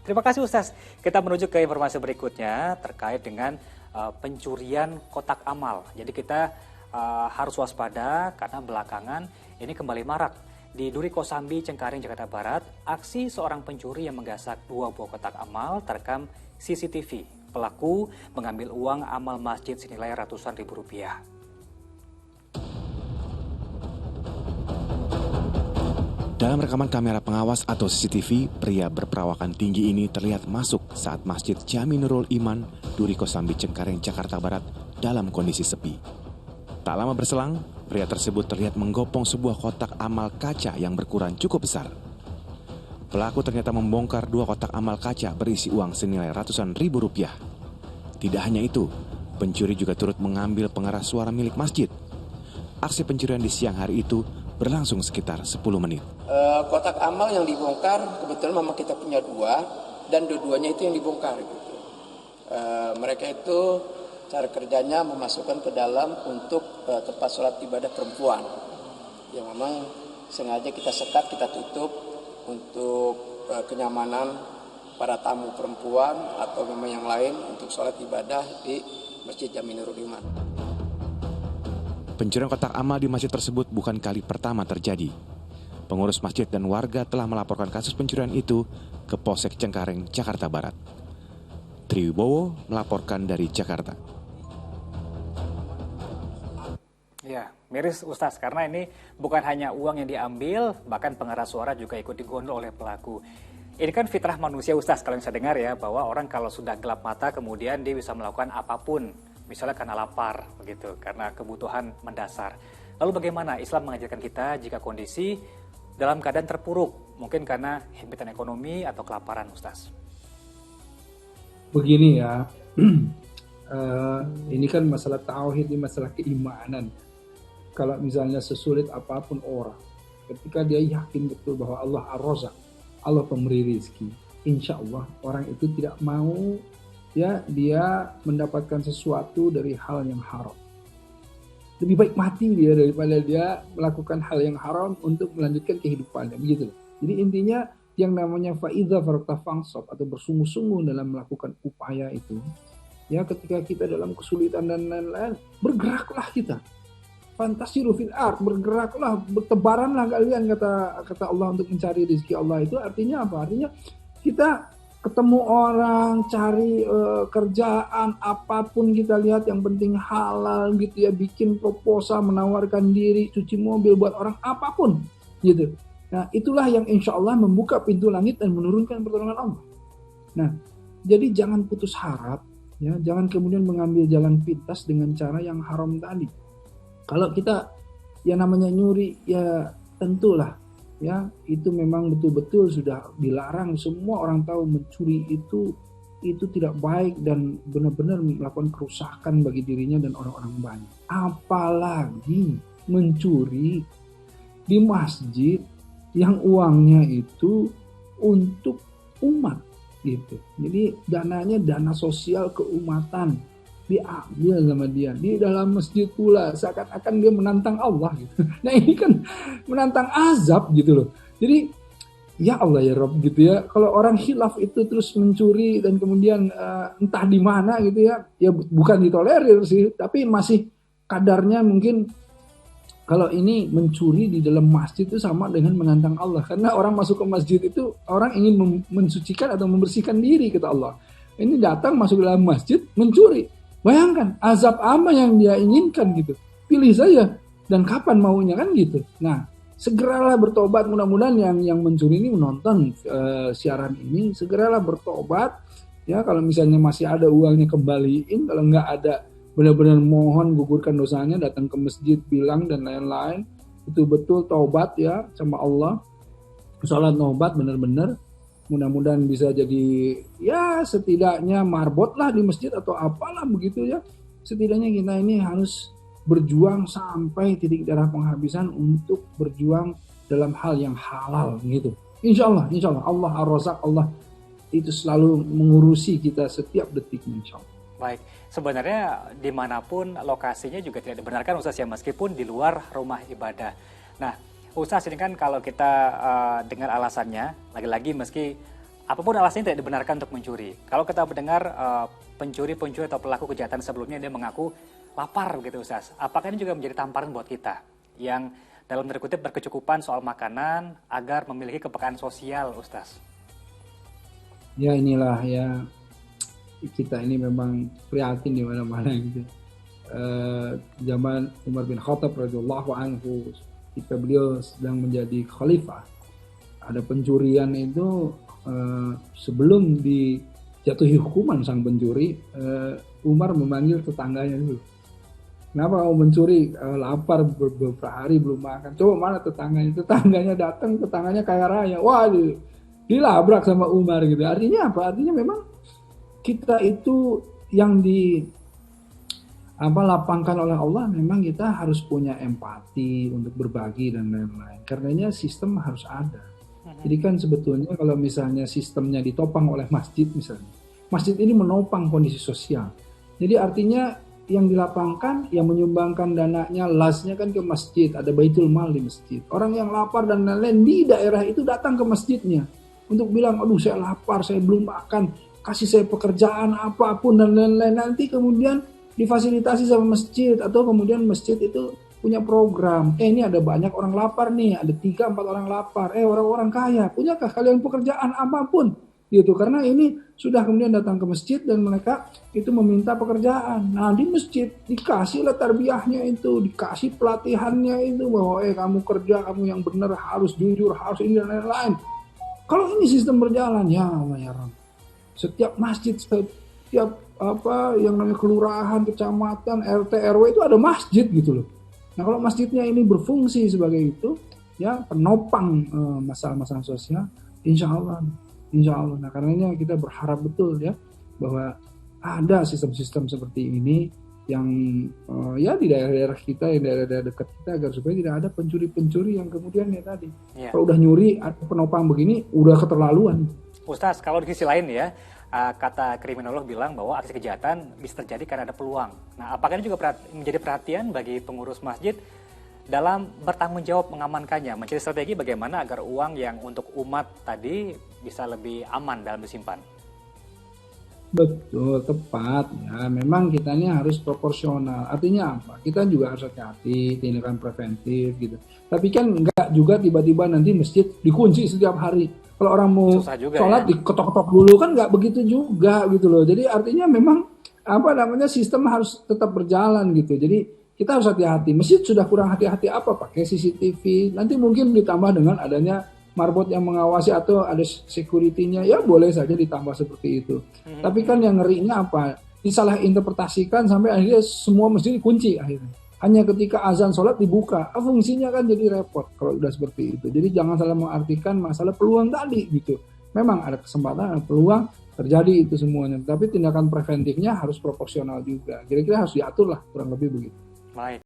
Terima kasih Ustaz. Kita menuju ke informasi berikutnya terkait dengan pencurian kotak amal. Jadi kita harus waspada karena belakangan ini kembali marak. Di Duri Kosambi, Cengkareng, Jakarta Barat, aksi seorang pencuri yang menggasak 2 buah kotak amal terekam CCTV. Pelaku mengambil uang amal masjid senilai ratusan ribu rupiah. Dalam rekaman kamera pengawas atau CCTV, pria berperawakan tinggi ini terlihat masuk saat Masjid Jami Nurul Iman, Duri Kosambi, Cengkareng, Jakarta Barat dalam kondisi sepi. Tak lama berselang, pria tersebut terlihat menggopong sebuah kotak amal kaca yang berukuran cukup besar. Pelaku ternyata membongkar 2 kotak amal kaca berisi uang senilai ratusan ribu rupiah. Tidak hanya itu, pencuri juga turut mengambil pengeras suara milik masjid. Aksi pencurian di siang hari itu berlangsung sekitar 10 menit. Kotak amal yang dibongkar, kebetulan memang kita punya 2, dan dua-duanya itu yang dibongkar. Gitu. Mereka itu cara kerjanya memasukkan ke dalam untuk tempat sholat ibadah perempuan. Yang memang sengaja kita sekat, kita tutup untuk kenyamanan para tamu perempuan atau memang yang lain untuk sholat ibadah di Masjid Jami Nurul Iman. Pencurian kotak amal di masjid tersebut bukan kali pertama terjadi. Pengurus masjid dan warga telah melaporkan kasus pencurian itu ke Polsek Cengkareng, Jakarta Barat. Triwibowo melaporkan dari Jakarta. Ya, miris Ustaz, karena ini bukan hanya uang yang diambil, bahkan pengeras suara juga ikut digondol oleh pelaku. Ini kan fitrah manusia Ustaz, kalau yang saya dengar ya, bahwa orang kalau sudah gelap mata kemudian dia bisa melakukan apapun. Misalnya karena lapar, begitu, karena kebutuhan mendasar. Lalu bagaimana Islam mengajarkan kita jika kondisi dalam keadaan terpuruk, mungkin karena himpitan ekonomi atau kelaparan, Ustaz? Begini ya, ini kan masalah tauhid, ini masalah keimanan. Kalau misalnya sesulit apapun orang, ketika dia yakin betul bahwa Allah Ar-Razzaq, Allah pemberi rezeki, insya Allah orang itu tidak mau ya dia mendapatkan sesuatu dari hal yang haram. Lebih baik mati dia daripada dia melakukan hal yang haram untuk melanjutkan kehidupannya, begitu. Jadi intinya yang namanya fa'idza faragta fansab atau bersungguh-sungguh dalam melakukan upaya itu, ya ketika kita dalam kesulitan dan lain-lain, bergeraklah kita. Fantasiru fil ard, bergeraklah, bertebaranlah kalian, kata Allah, untuk mencari rezeki Allah. Itu artinya apa? Artinya kita ketemu orang, cari kerjaan, apapun kita lihat yang penting halal gitu ya, bikin proposal, menawarkan diri, cuci mobil buat orang, apapun gitu. Nah itulah yang insya Allah membuka pintu langit dan menurunkan pertolongan Allah. Nah jadi jangan putus harap, ya, jangan kemudian mengambil jalan pintas dengan cara yang haram tadi. Kalau kita yang namanya nyuri, ya tentulah ya itu memang betul-betul sudah dilarang. Semua orang tahu mencuri itu tidak baik dan benar-benar melakukan kerusakan bagi dirinya dan orang-orang banyak. Apalagi mencuri di masjid yang uangnya itu untuk umat gitu. Jadi dananya dana sosial keumatan diambil sama dia di dalam masjid pula, seakan-akan dia menantang Allah gitu. Nah ini kan menantang azab gitu loh. Jadi ya Allah ya Rabb gitu ya. Kalau orang khilaf itu terus mencuri dan kemudian entah di mana gitu ya, ya bukan ditolerir sih, tapi masih kadarnya mungkin. Kalau ini mencuri di dalam masjid itu sama dengan menantang Allah, karena orang masuk ke masjid itu orang ingin mensucikan atau membersihkan diri, kata Allah. Ini datang masuk ke dalam masjid mencuri. Bayangkan azab apa yang dia inginkan gitu. Pilih saja dan kapan maunya kan gitu. Nah, segeralah bertobat. Mudah-mudahan yang mencuri ini menonton siaran ini, segeralah bertobat. Ya, kalau misalnya masih ada uangnya kembaliin, kalau nggak ada benar-benar mohon gugurkan dosanya, datang ke masjid bilang dan lain-lain. Itu betul taubat ya sama Allah. Salat taubat benar-benar. Mudah-mudahan bisa jadi ya setidaknya marbot lah di masjid atau apalah begitu ya. Setidaknya kita ini harus berjuang sampai titik darah penghabisan untuk berjuang dalam hal yang halal gitu. Insya Allah Allah Ar-Razzaq, Allah itu selalu mengurusi kita setiap detiknya, insya Allah. Baik, sebenarnya dimanapun lokasinya juga tidak dibenarkan Ustaz ya, meskipun di luar rumah ibadah. Nah Ustaz, ini kan kalau kita dengar alasannya, lagi-lagi meski apapun alasannya tidak dibenarkan untuk mencuri. Kalau kita mendengar pencuri-pencuri atau pelaku kejahatan sebelumnya dia mengaku lapar gitu Ustaz. Apakah ini juga menjadi tamparan buat kita yang dalam tanda kutip berkecukupan soal makanan agar memiliki kepekaan sosial Ustaz? Ya inilah ya, kita ini memang prihatin di mana-mana gitu. Zaman Umar bin Khattab radhiyallahu anhu, ketika beliau sedang menjadi khalifah, ada pencurian itu, sebelum dijatuhi hukuman sang pencuri, Umar memanggil tetangganya dulu. Kenapa kamu mencuri? Lapar beberapa hari belum makan. Coba mana tetangganya? Tetangganya datang, tetangganya kaya raya. Wah, dilabrak sama Umar gitu. Artinya apa? Artinya memang kita itu yang lapangkan oleh Allah, memang kita harus punya empati untuk berbagi dan lain-lain. Karenanya sistem harus ada. Jadi kan sebetulnya kalau misalnya sistemnya ditopang oleh masjid misalnya, masjid ini menopang kondisi sosial. Jadi artinya yang dilapangkan, yang menyumbangkan dananya, lasnya kan ke masjid, ada baitul mal di masjid. Orang yang lapar dan lain-lain di daerah itu datang ke masjidnya untuk bilang, aduh saya lapar, saya belum makan, kasih saya pekerjaan apapun dan lain-lain. Nanti kemudian difasilitasi sama masjid, atau kemudian masjid itu punya program, ini ada banyak orang lapar nih, ada 3-4 orang lapar, orang-orang kaya, punyakah kalian pekerjaan apapun? Gitu, karena ini sudah kemudian datang ke masjid dan mereka itu meminta pekerjaan. Nah di masjid dikasihlah tarbiyahnya itu, dikasih pelatihannya itu, bahwa kamu kerja, kamu yang benar, harus jujur, harus ini dan lain-lain. Kalau ini sistem berjalan, ya Allah ya Rabb, setiap masjid, setiap yang namanya kelurahan, kecamatan, RT, RW itu ada masjid gitu loh. Nah kalau masjidnya ini berfungsi sebagai itu, ya penopang masalah-masalah sosial, insya Allah. Nah karenanya kita berharap betul ya bahwa ada sistem-sistem seperti ini yang ya di daerah-daerah kita, di daerah-daerah dekat kita, agar supaya tidak ada pencuri-pencuri yang kemudian ya tadi, kalau udah nyuri ada penopang begini udah keterlaluan. Ustaz, kalau di sisi lain ya, kata kriminolog bilang bahwa aksi kejahatan bisa terjadi karena ada peluang. Nah, apakah ini juga menjadi perhatian bagi pengurus masjid dalam bertanggung jawab mengamankannya, mencari strategi bagaimana agar uang yang untuk umat tadi bisa lebih aman dalam disimpan? Betul, tepat ya. Memang kita ini harus proporsional. Artinya apa? Kita juga harus hati-hati, tindakan preventif gitu. Tapi kan enggak juga tiba-tiba nanti masjid dikunci setiap hari. Kalau orang mau sholat ya, diketok-ketok dulu kan nggak begitu juga gitu loh. Jadi artinya memang sistem harus tetap berjalan gitu. Jadi kita harus hati-hati. Masjid sudah kurang hati-hati apa? Pakai CCTV. Nanti mungkin ditambah dengan adanya marbot yang mengawasi atau ada security-nya, ya boleh saja ditambah seperti itu. Tapi kan yang ngerinya apa? Disalah interpretasikan sampai akhirnya semua masjid dikunci akhirnya. Hanya ketika azan sholat dibuka, fungsinya kan jadi repot kalau udah seperti itu. Jadi jangan salah mengartikan masalah peluang tadi gitu. Memang ada kesempatan, ada peluang terjadi itu semuanya. Tapi tindakan preventifnya harus proporsional juga. Kira-kira harus diatur lah, kurang lebih begitu. Baik.